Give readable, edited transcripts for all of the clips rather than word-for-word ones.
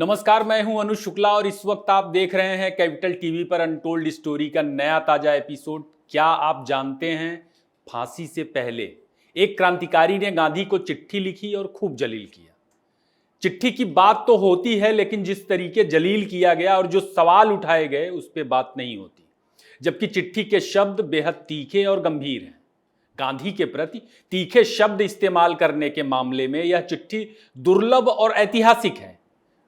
नमस्कार, मैं हूं अनुज शुक्ला और इस वक्त आप देख रहे हैं कैपिटल टीवी पर अनटोल्ड स्टोरी का नया ताजा एपिसोड। क्या आप जानते हैं, फांसी से पहले एक क्रांतिकारी ने गांधी को चिट्ठी लिखी और खूब जलील किया। चिट्ठी की बात तो होती है, लेकिन जिस तरीके जलील किया गया और जो सवाल उठाए गए उस पर बात नहीं होती। जबकि चिट्ठी के शब्द बेहद तीखे और गंभीर हैं। गांधी के प्रति तीखे शब्द इस्तेमाल करने के मामले में यह चिट्ठी दुर्लभ और ऐतिहासिक है।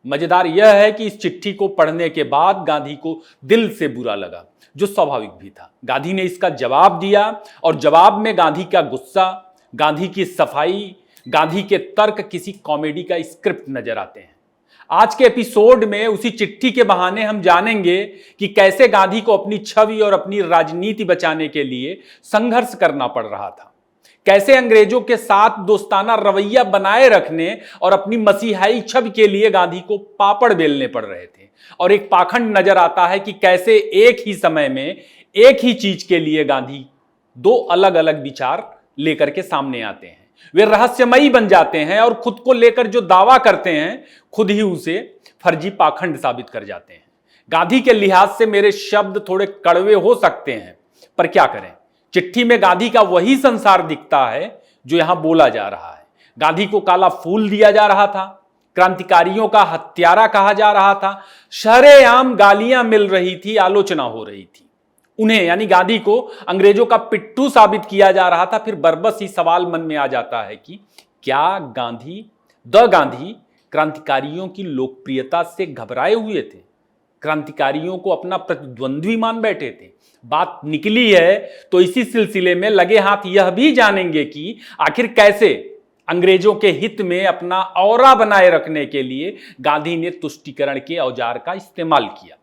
मजेदार यह है कि इस चिट्ठी को पढ़ने के बाद गांधी को दिल से बुरा लगा, जो स्वाभाविक भी था। गांधी ने इसका जवाब दिया और जवाब में गांधी का गुस्सा, गांधी की सफाई, गांधी के तर्क किसी कॉमेडी का स्क्रिप्ट नजर आते हैं। आज के एपिसोड में उसी चिट्ठी के बहाने हम जानेंगे कि कैसे गांधी को अपनी छवि और अपनी राजनीति बचाने के लिए संघर्ष करना पड़ रहा था, कैसे अंग्रेजों के साथ दोस्ताना रवैया बनाए रखने और अपनी मसीहाई छवि के लिए गांधी को पापड़ बेलने पड़ रहे थे। और एक पाखंड नजर आता है कि कैसे एक ही समय में एक ही चीज के लिए गांधी दो अलग अलग विचार लेकर के सामने आते हैं। वे रहस्यमयी बन जाते हैं और खुद को लेकर जो दावा करते हैं खुद ही उसे फर्जी पाखंड साबित कर जाते हैं। गांधी के लिहाज से मेरे शब्द थोड़े कड़वे हो सकते हैं, पर क्या करें, चिट्ठी में गांधी का वही संसार दिखता है जो यहां बोला जा रहा है। गांधी को काला फूल दिया जा रहा था, क्रांतिकारियों का हत्यारा कहा जा रहा था, शरेआम गालियां मिल रही थी, आलोचना हो रही थी। उन्हें यानी गांधी को अंग्रेजों का पिट्ठू साबित किया जा रहा था। फिर बरबस ही सवाल मन में आ जाता है कि क्या गांधी क्रांतिकारियों की लोकप्रियता से घबराए हुए थे, क्रांतिकारियों को अपना प्रतिद्वंद्वी मान बैठे थे? बात निकली है तो इसी सिलसिले में लगे हाथ यह भी जानेंगे कि आखिर कैसे अंग्रेजों के हित में अपना औरा बनाए रखने के लिए गांधी ने तुष्टीकरण के औजार का इस्तेमाल किया।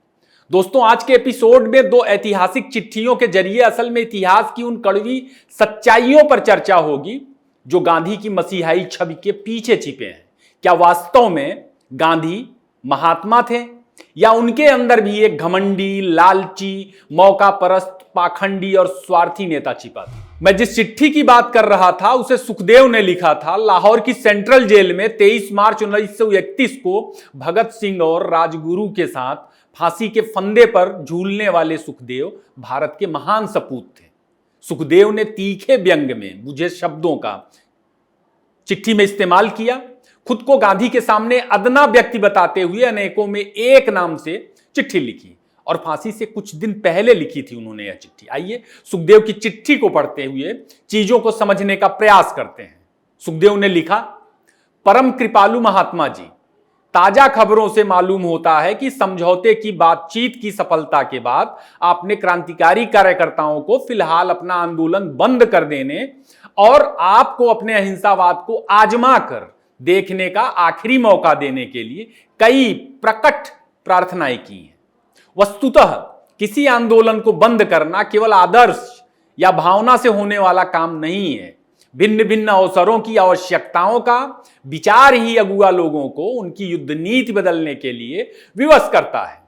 दोस्तों, आज के एपिसोड में दो ऐतिहासिक चिट्ठियों के जरिए असल में इतिहास की उन कड़वी सच्चाइयों पर चर्चा होगी जो गांधी की मसीहाई छवि के पीछे छिपे हैं। क्या वास्तव में गांधी महात्मा थे या उनके अंदर भी एक घमंडी, लालची, मौका परस्त, पाखंडी और स्वार्थी नेता छिपा था? मैं जिस चिट्ठी की बात कर रहा था उसे सुखदेव ने लिखा था। लाहौर की सेंट्रल जेल में 23 मार्च 1931 को भगत सिंह और राजगुरु के साथ फांसी के फंदे पर झूलने वाले सुखदेव भारत के महान सपूत थे। सुखदेव ने तीखे व्यंग में बुझे शब्दों का चिट्ठी में इस्तेमाल किया। खुद को गांधी के सामने अदना व्यक्ति बताते हुए अनेकों में एक नाम से चिट्ठी लिखी और फांसी से कुछ दिन पहले लिखी थी उन्होंने यह चिट्ठी। आइए सुखदेव की चिट्ठी को पढ़ते हुए चीजों को समझने का प्रयास करते हैं। सुखदेव ने लिखा, परम कृपालु महात्मा जी, ताजा खबरों से मालूम होता है कि समझौते की बातचीत की सफलता के बाद आपने क्रांतिकारी कार्यकर्ताओं को फिलहाल अपना आंदोलन बंद कर देने और आपको अपने अहिंसावाद को आजमा कर देखने का आखिरी मौका देने के लिए कई प्रकट प्रार्थनाएं की हैं। वस्तुतः किसी आंदोलन को बंद करना केवल आदर्श या भावना से होने वाला काम नहीं है। भिन्न भिन्न अवसरों की आवश्यकताओं का विचार ही अगुआ लोगों को उनकी युद्ध नीति बदलने के लिए विवश करता है।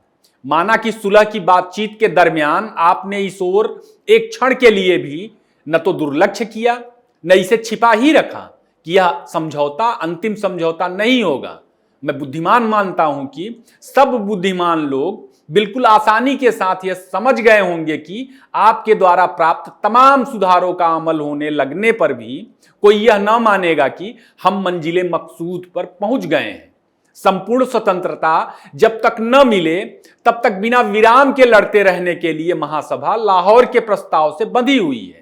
माना कि सुलह की बातचीत के दरमियान आपने इस ओर एक क्षण के लिए भी न तो दुर्लक्ष्य किया, न इसे छिपा ही रखा कि यह समझौता अंतिम समझौता नहीं होगा। मैं बुद्धिमान मानता हूं कि सब बुद्धिमान लोग बिल्कुल आसानी के साथ यह समझ गए होंगे कि आपके द्वारा प्राप्त तमाम सुधारों का अमल होने लगने पर भी कोई यह न मानेगा कि हम मंजिले मकसूद पर पहुंच गए हैं। संपूर्ण स्वतंत्रता जब तक न मिले तब तक बिना विराम के लड़ते रहने के लिए महासभा लाहौर के प्रस्ताव से बंधी हुई है।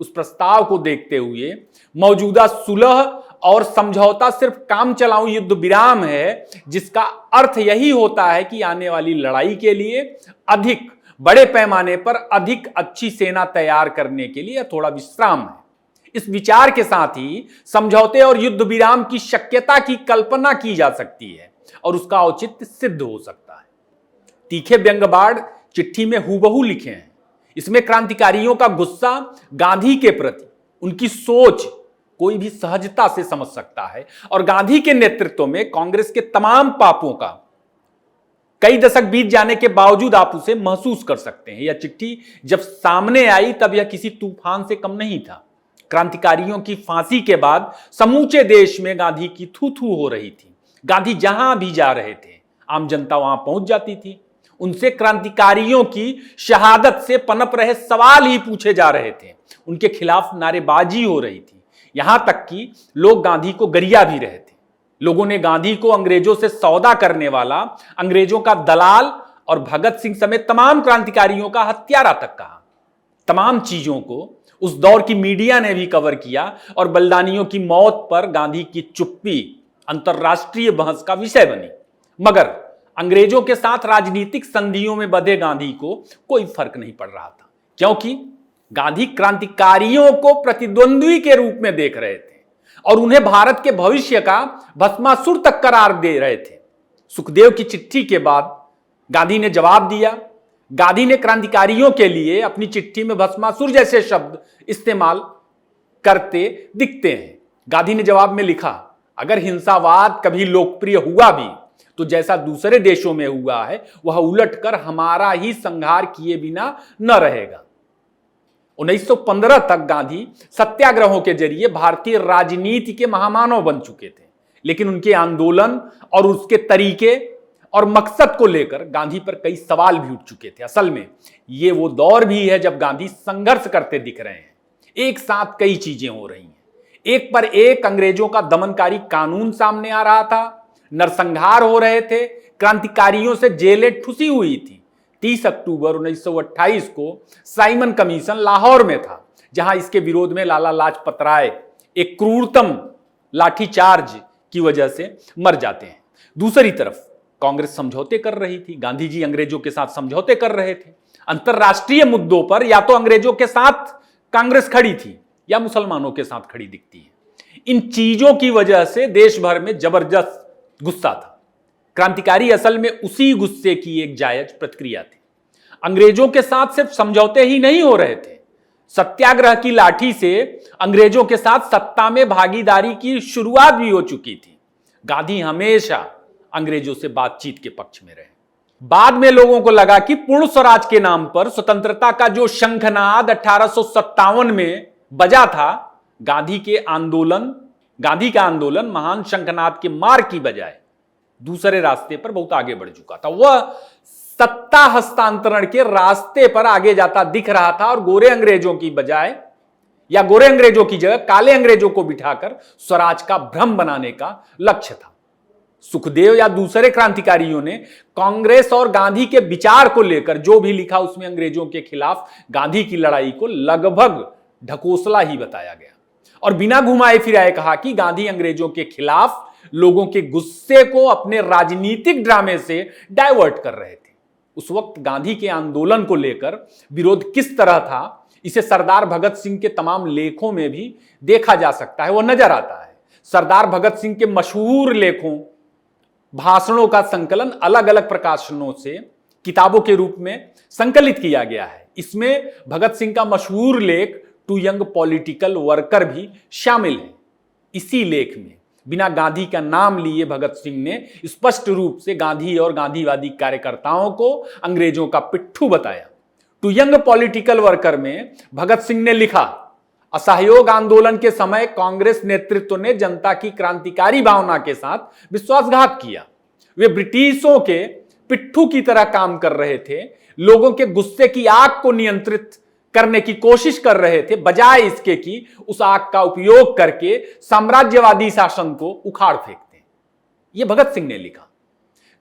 उस प्रस्ताव को देखते हुए मौजूदा सुलह और समझौता सिर्फ काम चलाऊ युद्ध विराम है, जिसका अर्थ यही होता है कि आने वाली लड़ाई के लिए अधिक बड़े पैमाने पर अधिक अच्छी सेना तैयार करने के लिए थोड़ा विश्राम है। इस विचार के साथ ही समझौते और युद्ध विराम की शक्यता की कल्पना की जा सकती है और उसका औचित्य सिद्ध हो सकता है। तीखे व्यंग्यबाण चिट्ठी में हूबहू लिखे हैं। इसमें क्रांतिकारियों का गुस्सा गांधी के प्रति, उनकी सोच कोई भी सहजता से समझ सकता है और गांधी के नेतृत्व में कांग्रेस के तमाम पापों का कई दशक बीत जाने के बावजूद आप उसे महसूस कर सकते हैं। यह चिट्ठी जब सामने आई तब यह किसी तूफान से कम नहीं था। क्रांतिकारियों की फांसी के बाद समूचे देश में गांधी की थू थू हो रही थी। गांधी जहां भी जा रहे थे आम जनता वहां पहुंच जाती थी, उनसे क्रांतिकारियों की शहादत से पनप रहे सवाल ही पूछे जा रहे थे, उनके खिलाफ नारेबाजी हो रही थी। यहां तक कि लोग गांधी को गरिया भी रहे थे। लोगों ने गांधी को अंग्रेजों से सौदा करने वाला, अंग्रेजों का दलाल और भगत सिंह समेत तमाम क्रांतिकारियों का हत्यारा तक कहा। तमाम चीजों को उस दौर की मीडिया ने भी कवर किया और बलिदानियों की मौत पर गांधी की चुप्पी अंतर्राष्ट्रीय बहस का विषय बनी। मगर अंग्रेजों के साथ राजनीतिक संधियों में बंधे गांधी को कोई फर्क नहीं पड़ रहा था, क्योंकि गांधी क्रांतिकारियों को प्रतिद्वंद्वी के रूप में देख रहे थे और उन्हें भारत के भविष्य का भस्मासुर तक करार दे रहे थे। सुखदेव की चिट्ठी के बाद गांधी ने जवाब दिया। गांधी ने क्रांतिकारियों के लिए अपनी चिट्ठी में भस्मासुर जैसे शब्द इस्तेमाल करते दिखते हैं। गांधी ने जवाब में लिखा, अगर हिंसावाद कभी लोकप्रिय हुआ भी तो जैसा दूसरे देशों में हुआ है वह उलटकर हमारा ही संहार किए बिना न रहेगा। 1915 तक गांधी सत्याग्रहों के जरिए भारतीय राजनीति के महामानव बन चुके थे, लेकिन उनके आंदोलन और उसके तरीके और मकसद को लेकर गांधी पर कई सवाल भी उठ चुके थे। असल में ये वो दौर भी है जब गांधी संघर्ष करते दिख रहे हैं। एक साथ कई चीजें हो रही हैं। एक पर एक अंग्रेजों का दमनकारी कानून सामने आ रहा था, नरसंहार हो रहे थे, क्रांतिकारियों से जेलें ठुसी हुई थी। 30 अक्टूबर 1928 को साइमन कमीशन लाहौर में था, जहां इसके विरोध में लाला लाजपत राय एक क्रूरतम लाठीचार्ज की वजह से मर जाते हैं। दूसरी तरफ कांग्रेस समझौते कर रही थी, गांधी जी अंग्रेजों के साथ समझौते कर रहे थे। अंतरराष्ट्रीय मुद्दों पर या तो अंग्रेजों के साथ कांग्रेस खड़ी थी या मुसलमानों के साथ खड़ी दिखती है। इन चीजों की वजह से देश भर में जबरदस्त गुस्सा था। क्रांतिकारी असल में उसी गुस्से की एक जायज प्रतिक्रिया थी। अंग्रेजों के साथ सिर्फ समझौते ही नहीं हो रहे थे, सत्याग्रह की लाठी से अंग्रेजों के साथ सत्ता में भागीदारी की शुरुआत भी हो चुकी थी। गांधी हमेशा अंग्रेजों से बातचीत के पक्ष में रहे। बाद में लोगों को लगा कि पूर्ण स्वराज के नाम पर स्वतंत्रता का जो शंखनाद 1857 में बजा था, गांधी का आंदोलन महान शंखनाद के मार की बजाय दूसरे रास्ते पर बहुत आगे बढ़ चुका था। वह सत्ता हस्तांतरण के रास्ते पर आगे जाता दिख रहा था और गोरे अंग्रेजों की जगह काले अंग्रेजों को बिठाकर स्वराज का भ्रम बनाने का लक्ष्य था। सुखदेव या दूसरे क्रांतिकारियों ने कांग्रेस और गांधी के विचार को लेकर जो भी लिखा उसमें अंग्रेजों के खिलाफ गांधी की लड़ाई को लगभग ढकोसला ही बताया गया और बिना घुमाए फिराए कहा कि गांधी अंग्रेजों के खिलाफ लोगों के गुस्से को अपने राजनीतिक ड्रामे से डाइवर्ट कर रहे थे। उस वक्त गांधी के आंदोलन को लेकर विरोध किस तरह था, इसे सरदार भगत सिंह के तमाम लेखों में भी देखा जा सकता है, वह नजर आता है। सरदार भगत सिंह के मशहूर लेखों, भाषणों का संकलन अलग अलग प्रकाशनों से किताबों के रूप में संकलित किया गया है। इसमें भगत सिंह का मशहूर लेख टू यंग पॉलिटिकल वर्कर भी शामिल है। इसी लेख में बिना गांधी का नाम लिए भगत सिंह ने स्पष्ट रूप से गांधी और गांधीवादी कार्यकर्ताओं को अंग्रेजों का पिट्ठू बताया। टू यंग पॉलिटिकल वर्कर में भगत सिंह ने लिखा, असहयोग आंदोलन के समय कांग्रेस नेतृत्व ने जनता की क्रांतिकारी भावना के साथ विश्वासघात किया। वे ब्रिटिशों के पिट्ठू की तरह काम कर रहे थे, लोगों के गुस्से की आग को नियंत्रित करने की कोशिश कर रहे थे, बजाय इसके कि उस आग का उपयोग करके साम्राज्यवादी शासन को उखाड़ फेंकते। यह भगत सिंह ने लिखा।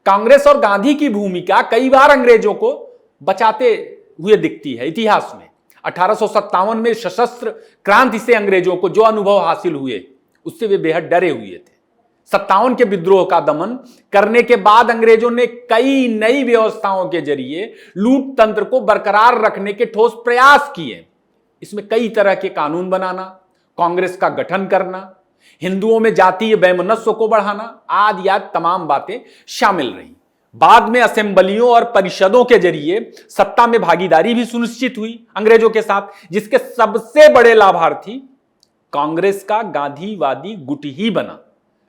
कांग्रेस और गांधी की भूमिका कई बार अंग्रेजों को बचाते हुए दिखती है इतिहास में। 1857 में सशस्त्र क्रांति से अंग्रेजों को जो अनुभव हासिल हुए उससे वे बेहद डरे हुए थे। 57 के विद्रोह का दमन करने के बाद अंग्रेजों ने कई नई व्यवस्थाओं के जरिए लूट तंत्र को बरकरार रखने के ठोस प्रयास किए। इसमें कई तरह के कानून बनाना, कांग्रेस का गठन करना, हिंदुओं में जातीय वैमनस्य को बढ़ाना आदि तमाम बातें शामिल रही। बाद में असेंबलियों और परिषदों के जरिए सत्ता में भागीदारी भी सुनिश्चित हुई अंग्रेजों के साथ, जिसके सबसे बड़े लाभार्थी कांग्रेस का गांधीवादी गुट ही बना।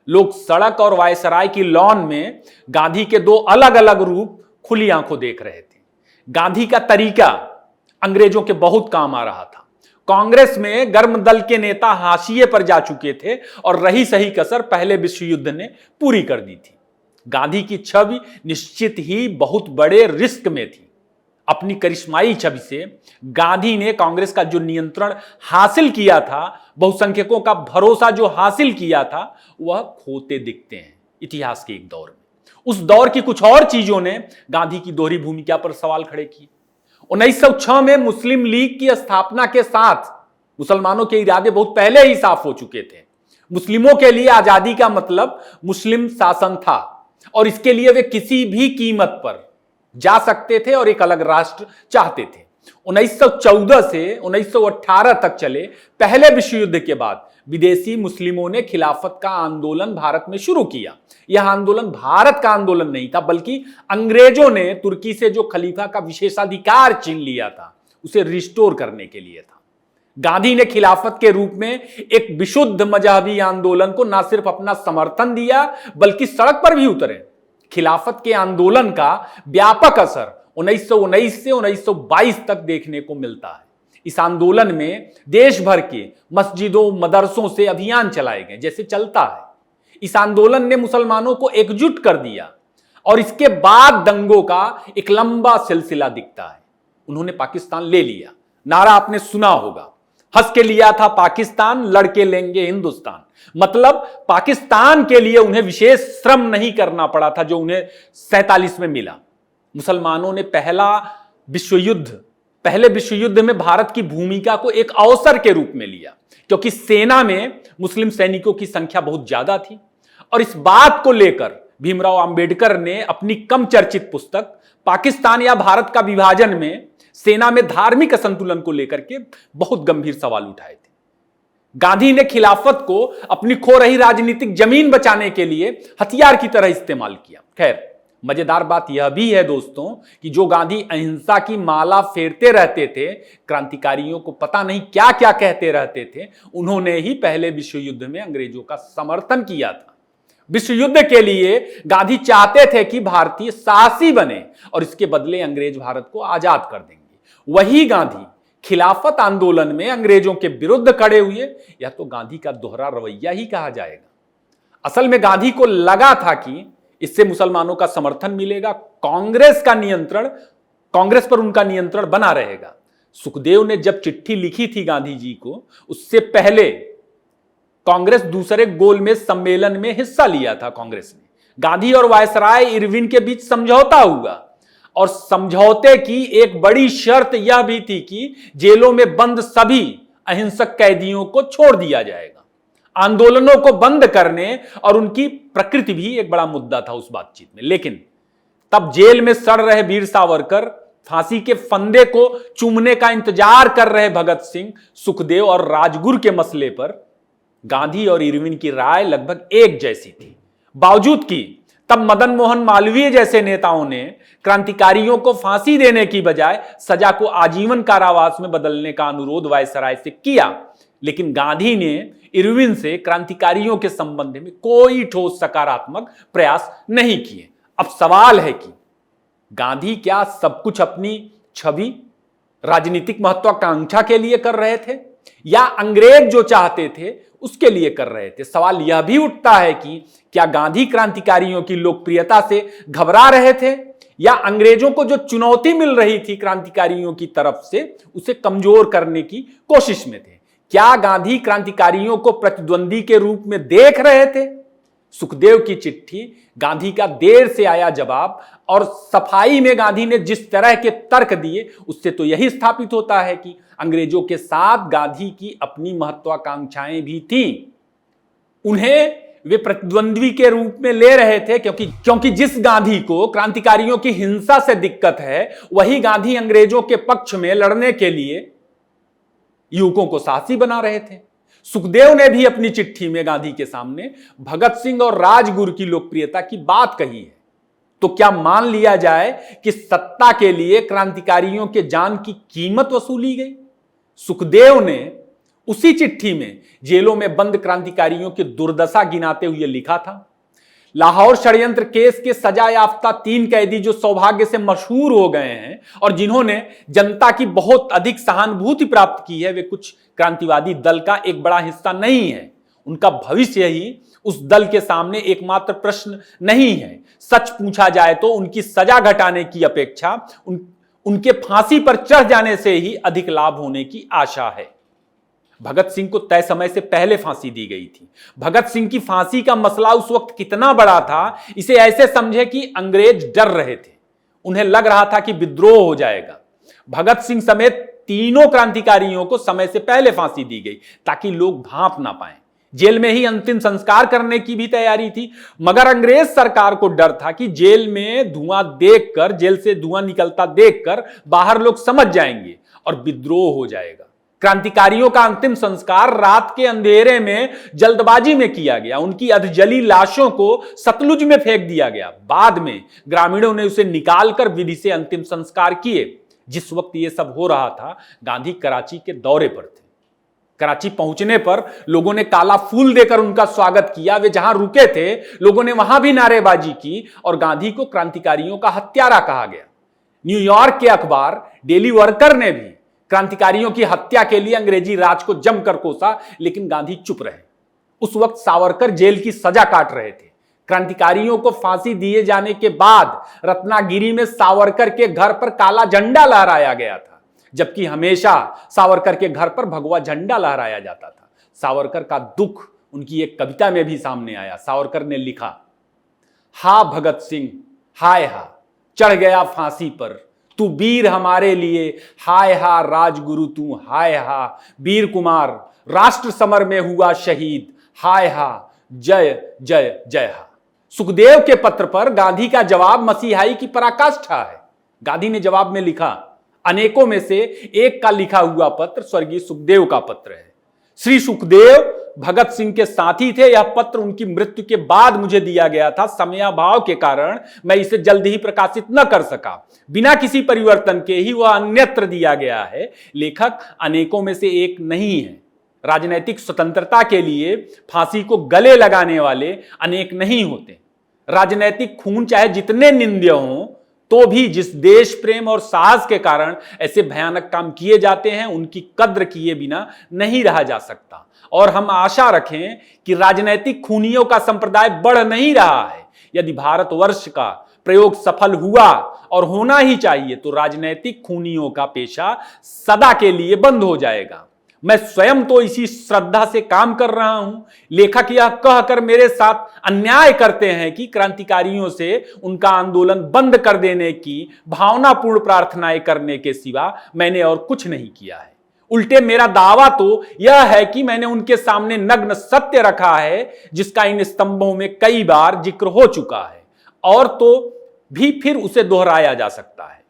लोग सड़क और वायसराय की लॉन में गांधी के दो अलग अलग रूप खुली आंखों देख रहे थे। गांधी का तरीका अंग्रेजों के बहुत काम आ रहा था। कांग्रेस में गर्म दल के नेता हाशिए पर जा चुके थे और रही सही कसर पहले विश्व युद्ध ने पूरी कर दी थी। गांधी की छवि निश्चित ही बहुत बड़े रिस्क में थी। अपनी करिश्माई छवि से गांधी ने कांग्रेस का जो नियंत्रण हासिल किया था, बहुसंख्यकों का भरोसा जो हासिल किया था, वह खोते दिखते हैं इतिहास के एक दौर में। उस दौर की कुछ और चीजों ने गांधी की दोहरी भूमिका पर सवाल खड़े किए। 1906 में मुस्लिम लीग की स्थापना के साथ मुसलमानों के इरादे बहुत पहले ही साफ हो चुके थे। मुस्लिमों के लिए आजादी का मतलब मुस्लिम शासन था और इसके लिए वे किसी भी कीमत पर जा सकते थे और एक अलग राष्ट्र चाहते थे। 1914 से 1918 तक चले पहले विश्व युद्ध के बाद विदेशी मुस्लिमों ने खिलाफत का आंदोलन भारत में शुरू किया। यह आंदोलन भारत का आंदोलन नहीं था, बल्कि अंग्रेजों ने तुर्की से जो खलीफा का विशेषाधिकार छीन लिया था, उसे रिस्टोर करने के लिए था। गांधी ने खिलाफत के रूप में एक विशुद्ध मजहबी आंदोलन को न सिर्फ अपना समर्थन दिया, बल्कि सड़क पर भी उतरे। खिलाफत के आंदोलन का व्यापक असर 1919 से 1922 तक देखने को मिलता है। इस आंदोलन में देश भर के मस्जिदों, मदरसों से अभियान चलाए गए, जैसे चलता है। इस आंदोलन ने मुसलमानों को एकजुट कर दिया और इसके बाद दंगों का एक लंबा सिलसिला दिखता है। उन्होंने पाकिस्तान ले लिया। नारा आपने सुना होगा, हंस के लिया था पाकिस्तान, लड़के लेंगे हिंदुस्तान। मतलब पाकिस्तान के लिए उन्हें विशेष श्रम नहीं करना पड़ा था जो उन्हें 47 में मिला। मुसलमानों ने पहले विश्व युद्ध में भारत की भूमिका को एक अवसर के रूप में लिया, क्योंकि सेना में मुस्लिम सैनिकों की संख्या बहुत ज्यादा थी। और इस बात को लेकर भीमराव अंबेडकर ने अपनी कम चर्चित पुस्तक पाकिस्तान या भारत का विभाजन में सेना में धार्मिक असंतुलन को लेकर के बहुत गंभीर सवाल उठाए थे। गांधी ने खिलाफत को अपनी खो रही राजनीतिक जमीन बचाने के लिए हथियार की तरह इस्तेमाल किया। खैर, मजेदार बात यह भी है दोस्तों कि जो गांधी अहिंसा की माला फेरते रहते थे, क्रांतिकारियों को पता नहीं क्या क्या कहते रहते थे, उन्होंने ही पहले विश्व युद्ध में अंग्रेजों का समर्थन किया था। विश्व युद्ध के लिए गांधी चाहते थे कि भारतीय साहसी बने और इसके बदले अंग्रेज भारत को आजाद कर देंगे। वही गांधी खिलाफत आंदोलन में अंग्रेजों के विरुद्ध खड़े हुए। यह तो गांधी का दोहरा रवैया ही कहा जाएगा। असल में गांधी को लगा था कि इससे मुसलमानों का समर्थन मिलेगा, कांग्रेस पर उनका नियंत्रण बना रहेगा। सुखदेव ने जब चिट्ठी लिखी थी गांधी जी को, उससे पहले कांग्रेस दूसरे गोलमेज सम्मेलन में हिस्सा लिया था। कांग्रेस ने गांधी और वायसराय इरविन के बीच समझौता हुआ और समझौते की एक बड़ी शर्त यह भी थी कि जेलों में बंद सभी अहिंसक कैदियों को छोड़ दिया जाएगा। आंदोलनों को बंद करने और उनकी प्रकृति भी एक बड़ा मुद्दा था उस बातचीत में। लेकिन तब जेल में सड़ रहे वीर सावरकर, फांसी के फंदे को चूमने का इंतजार कर रहे भगत सिंह, सुखदेव और राजगुरु के मसले पर गांधी और इरविन की राय लगभग एक जैसी थी। बावजूद कि तब मदन मोहन मालवीय जैसे नेताओं ने क्रांतिकारियों को फांसी देने की बजाय सजा को आजीवन कारावास में बदलने का अनुरोध वायसराय से किया, लेकिन गांधी ने इरविन से क्रांतिकारियों के संबंध में कोई ठोस सकारात्मक प्रयास नहीं किए। अब सवाल है कि गांधी क्या सब कुछ अपनी छवि, राजनीतिक महत्वाकांक्षा के लिए कर रहे थे या अंग्रेज जो चाहते थे उसके लिए कर रहे थे? सवाल यह भी उठता है कि क्या गांधी क्रांतिकारियों की लोकप्रियता से घबरा रहे थे या अंग्रेजों को जो चुनौती मिल रही थी क्रांतिकारियों की तरफ से उसे कमजोर करने की कोशिश में थे? क्या गांधी क्रांतिकारियों को प्रतिद्वंदी के रूप में देख रहे थे? सुखदेव की चिट्ठी, गांधी का देर से आया जवाब और सफाई में गांधी ने जिस तरह के तर्क दिए, उससे तो यही स्थापित होता है कि अंग्रेजों के साथ गांधी की अपनी महत्वाकांक्षाएं भी थी। उन्हें वे प्रतिद्वंदी के रूप में ले रहे थे क्योंकि जिस गांधी को क्रांतिकारियों की हिंसा से दिक्कत है, वही गांधी अंग्रेजों के पक्ष में लड़ने के लिए युवकों को साहसी बना रहे थे। सुखदेव ने भी अपनी चिट्ठी में गांधी के सामने भगत सिंह और राजगुरु की लोकप्रियता की बात कही है। तो क्या मान लिया जाए कि सत्ता के लिए क्रांतिकारियों के जान की कीमत वसूली गई? सुखदेव ने उसी चिट्ठी में जेलों में बंद क्रांतिकारियों की दुर्दशा गिनाते हुए लिखा था, लाहौर षड्यंत्र केस के सजा याफ्ता 3 कैदी जो सौभाग्य से मशहूर हो गए हैं और जिन्होंने जनता की बहुत अधिक सहानुभूति प्राप्त की है, वे कुछ क्रांतिवादी दल का एक बड़ा हिस्सा नहीं है। उनका भविष्य ही उस दल के सामने एकमात्र प्रश्न नहीं है। सच पूछा जाए तो उनकी सजा घटाने की अपेक्षा उनके फांसी पर चढ़ जाने से ही अधिक लाभ होने की आशा है। भगत सिंह को तय समय से पहले फांसी दी गई थी। भगत सिंह की फांसी का मसला उस वक्त कितना बड़ा था, इसे ऐसे समझे कि अंग्रेज डर रहे थे। उन्हें लग रहा था कि विद्रोह हो जाएगा। भगत सिंह समेत तीनों क्रांतिकारियों को समय से पहले फांसी दी गई ताकि लोग भांप ना पाएं। जेल में ही अंतिम संस्कार करने की भी तैयारी थी, मगर अंग्रेज सरकार को डर था कि जेल में धुआं देखकर, जेल से धुआं निकलता देखकर बाहर लोग समझ जाएंगे और विद्रोह हो जाएगा। क्रांतिकारियों का अंतिम संस्कार रात के अंधेरे में जल्दबाजी में किया गया। उनकी अधजली लाशों को सतलुज में फेंक दिया गया। बाद में ग्रामीणों ने उसे निकालकर विधि से अंतिम संस्कार किए। जिस वक्त यह सब हो रहा था, गांधी कराची के दौरे पर थे। कराची पहुंचने पर लोगों ने काला फूल देकर उनका स्वागत किया। वे जहां रुके थे, लोगों ने वहां भी नारेबाजी की और गांधी को क्रांतिकारियों का हत्यारा कहा गया। न्यूयॉर्क के अखबार डेली वर्कर ने भी क्रांतिकारियों की हत्या के लिए अंग्रेजी राज को जमकर कोसा, लेकिन गांधी चुप रहे। उस वक्त सावरकर जेल की सजा काट रहे थे। क्रांतिकारियों को फांसी दिए जाने के बाद रत्नागिरी में सावरकर के घर पर काला झंडा लहराया गया था, जबकि हमेशा सावरकर के घर पर भगवा झंडा लहराया जाता था। सावरकर का दुख उनकी एक कविता में भी सामने आया। सावरकर ने लिखा, हा भगत सिंह हाय हा, चढ़ गया फांसी पर तू वीर हमारे लिए, हाय हा राजगुरु तू, हाय हा वीर कुमार राष्ट्र समर में हुआ शहीद, हाय हा जय जय जय हा। सुखदेव के पत्र पर गांधी का जवाब मसीहाई की पराकाष्ठा है। गांधी ने जवाब में लिखा, अनेकों में से एक का लिखा हुआ पत्र स्वर्गीय सुखदेव का पत्र है। श्री सुखदेव भगत सिंह के साथी थे। यह पत्र उनकी मृत्यु के बाद मुझे दिया गया था। समयाभाव के कारण मैं इसे जल्द ही प्रकाशित न कर सका। बिना किसी परिवर्तन के ही वह अन्यत्र दिया गया है। लेखक अनेकों में से एक नहीं है। राजनैतिक स्वतंत्रता के लिए फांसी को गले लगाने वाले अनेक नहीं होते। राजनैतिक खून चाहे जितने निंद्य हों, तो भी जिस देश प्रेम और साहस के कारण ऐसे भयानक काम किए जाते हैं, उनकी कद्र किए बिना नहीं रहा जा सकता। और हम आशा रखें कि राजनैतिक खूनियों का संप्रदाय बढ़ नहीं रहा है। यदि भारतवर्ष का प्रयोग सफल हुआ और होना ही चाहिए, तो राजनैतिक खूनियों का पेशा सदा के लिए बंद हो जाएगा। मैं स्वयं तो इसी श्रद्धा से काम कर रहा हूं। लेखक यह कहकर मेरे साथ अन्याय करते हैं कि क्रांतिकारियों से उनका आंदोलन बंद कर देने की भावनापूर्ण प्रार्थनाएं करने के सिवा मैंने और कुछ नहीं किया है। उल्टे मेरा दावा तो यह है कि मैंने उनके सामने नग्न सत्य रखा है, जिसका इन स्तंभों में कई बार जिक्र हो चुका है और तो भी फिर उसे दोहराया जा सकता है।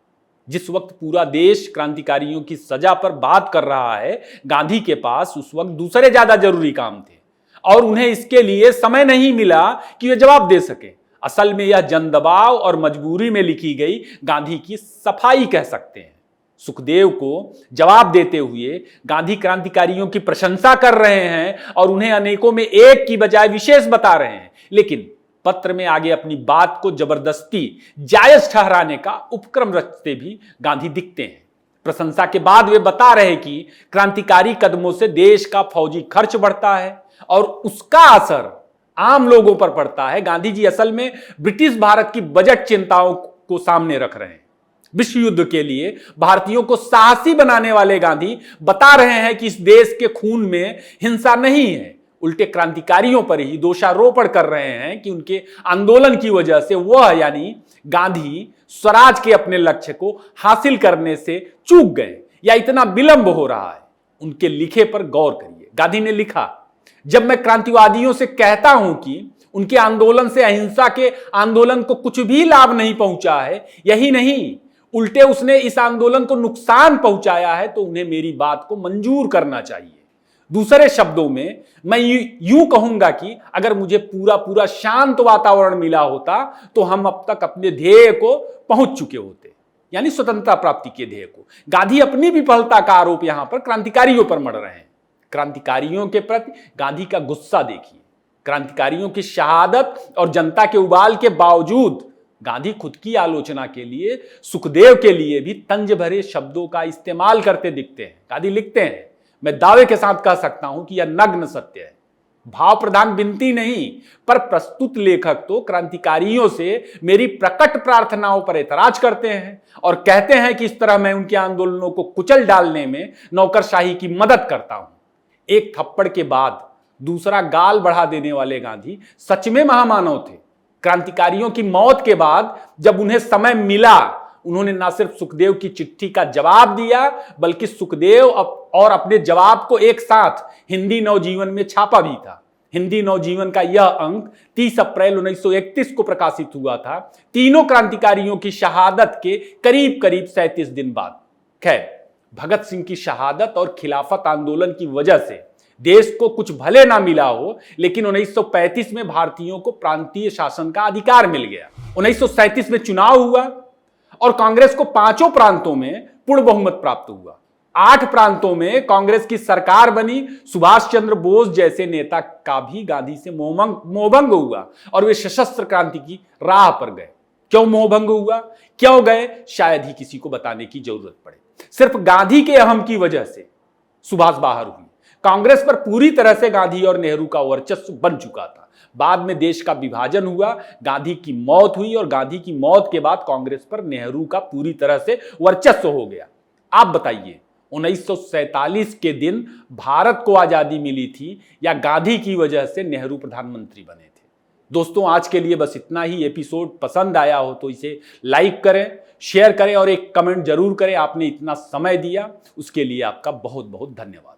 जिस वक्त पूरा देश क्रांतिकारियों की सजा पर बात कर रहा है, गांधी के पास उस वक्त दूसरे ज्यादा जरूरी काम थे और उन्हें इसके लिए समय नहीं मिला कि वे जवाब दे सके। असल में यह जनदबाव और मजबूरी में लिखी गई गांधी की सफाई कह सकते हैं। सुखदेव को जवाब देते हुए गांधी क्रांतिकारियों की प्रशंसा कर रहे हैं और उन्हें अनेकों में एक की बजाय विशेष बता रहे हैं, लेकिन पत्र में आगे अपनी बात को जबरदस्ती जायज ठहराने का उपक्रम रचते भी गांधी दिखते हैं। प्रशंसा के बाद वे बता रहे कि क्रांतिकारी कदमों से देश का फौजी खर्च बढ़ता है और उसका असर आम लोगों पर पड़ता है। गांधी जी असल में ब्रिटिश भारत की बजट चिंताओं को सामने रख रहे हैं। विश्व युद्ध के लिए भारतीयों को साहसी बनाने वाले गांधी बता रहे हैं कि इस देश के खून में हिंसा नहीं है। उल्टे क्रांतिकारियों पर ही दोषारोपण कर रहे हैं कि उनके आंदोलन की वजह से वह यानी गांधी स्वराज के अपने लक्ष्य को हासिल करने से चूक गए या इतना विलंब हो रहा है। उनके लिखे पर गौर करिए। गांधी ने लिखा, जब मैं क्रांतिवादियों से कहता हूं कि उनके आंदोलन से अहिंसा के आंदोलन को कुछ भी लाभ नहीं पहुंचा है, यही नहीं उल्टे उसने इस आंदोलन को नुकसान पहुंचाया है, तो उन्हें मेरी बात को मंजूर करना चाहिए। दूसरे शब्दों में मैं यूं कहूंगा कि अगर मुझे पूरा शांत वातावरण मिला होता तो हम अब तक अपने ध्येय को पहुंच चुके होते, यानी स्वतंत्रता प्राप्ति के ध्येय को। गांधी अपनी विफलता का आरोप यहां पर क्रांतिकारियों पर मढ़ रहे हैं। क्रांतिकारियों के प्रति गांधी का गुस्सा देखिए। क्रांतिकारियों की शहादत और जनता के उबाल के बावजूद गांधी खुद की आलोचना के लिए सुखदेव के लिए भी तंज भरे शब्दों का इस्तेमाल करते दिखते हैं। गांधी लिखते हैं, मैं दावे के साथ कह सकता हूं कि यह नग्न सत्य है भाव प्रधान विनती नहीं, पर प्रस्तुत लेखक तो क्रांतिकारियों से मेरी प्रकट प्रार्थनाओं पर ऐतराज करते हैं और कहते हैं कि इस तरह मैं उनके आंदोलनों को कुचल डालने में नौकरशाही की मदद करता हूं। एक थप्पड़ के बाद दूसरा गाल बढ़ा देने वाले गांधी सच में महामानव थे। क्रांतिकारियों की मौत के बाद जब उन्हें समय मिला, उन्होंने ना सिर्फ सुखदेव की चिट्ठी का जवाब दिया, बल्कि सुखदेव और अपने जवाब को एक साथ हिंदी नवजीवन में छापा भी था। हिंदी नवजीवन का यह अंक 30 अप्रैल 1931 को प्रकाशित हुआ था, तीनों क्रांतिकारियों की शहादत के करीब करीब 37 दिन बाद। खैर, भगत सिंह की शहादत और खिलाफत आंदोलन की वजह से देश को कुछ भले ना मिला हो, लेकिन 1935 में भारतीयों को प्रांतीय शासन का अधिकार मिल गया। 1937 में चुनाव हुआ और कांग्रेस को 5 प्रांतों में पूर्ण बहुमत प्राप्त हुआ। 8 प्रांतों में कांग्रेस की सरकार बनी। सुभाष चंद्र बोस जैसे नेता का भी गांधी से मोहभंग हुआ और वे सशस्त्र क्रांति की राह पर गए। क्यों मोहभंग हुआ, क्यों गए, शायद ही किसी को बताने की जरूरत पड़े। सिर्फ गांधी के अहम की वजह से सुभाष बाहर हुई। कांग्रेस पर पूरी तरह से गांधी और नेहरू का वर्चस्व बन चुका था। बाद में देश का विभाजन हुआ, गांधी की मौत हुई और गांधी की मौत के बाद कांग्रेस पर नेहरू का पूरी तरह से वर्चस्व हो गया। आप बताइए, 1947 के दिन भारत को आजादी मिली थी या गांधी की वजह से नेहरू प्रधानमंत्री बने थे? दोस्तों, आज के लिए बस इतना ही। एपिसोड पसंद आया हो तो इसे लाइक करें, शेयर करें और एक कमेंट जरूर करें। आपने इतना समय दिया उसके लिए आपका बहुत बहुत धन्यवाद।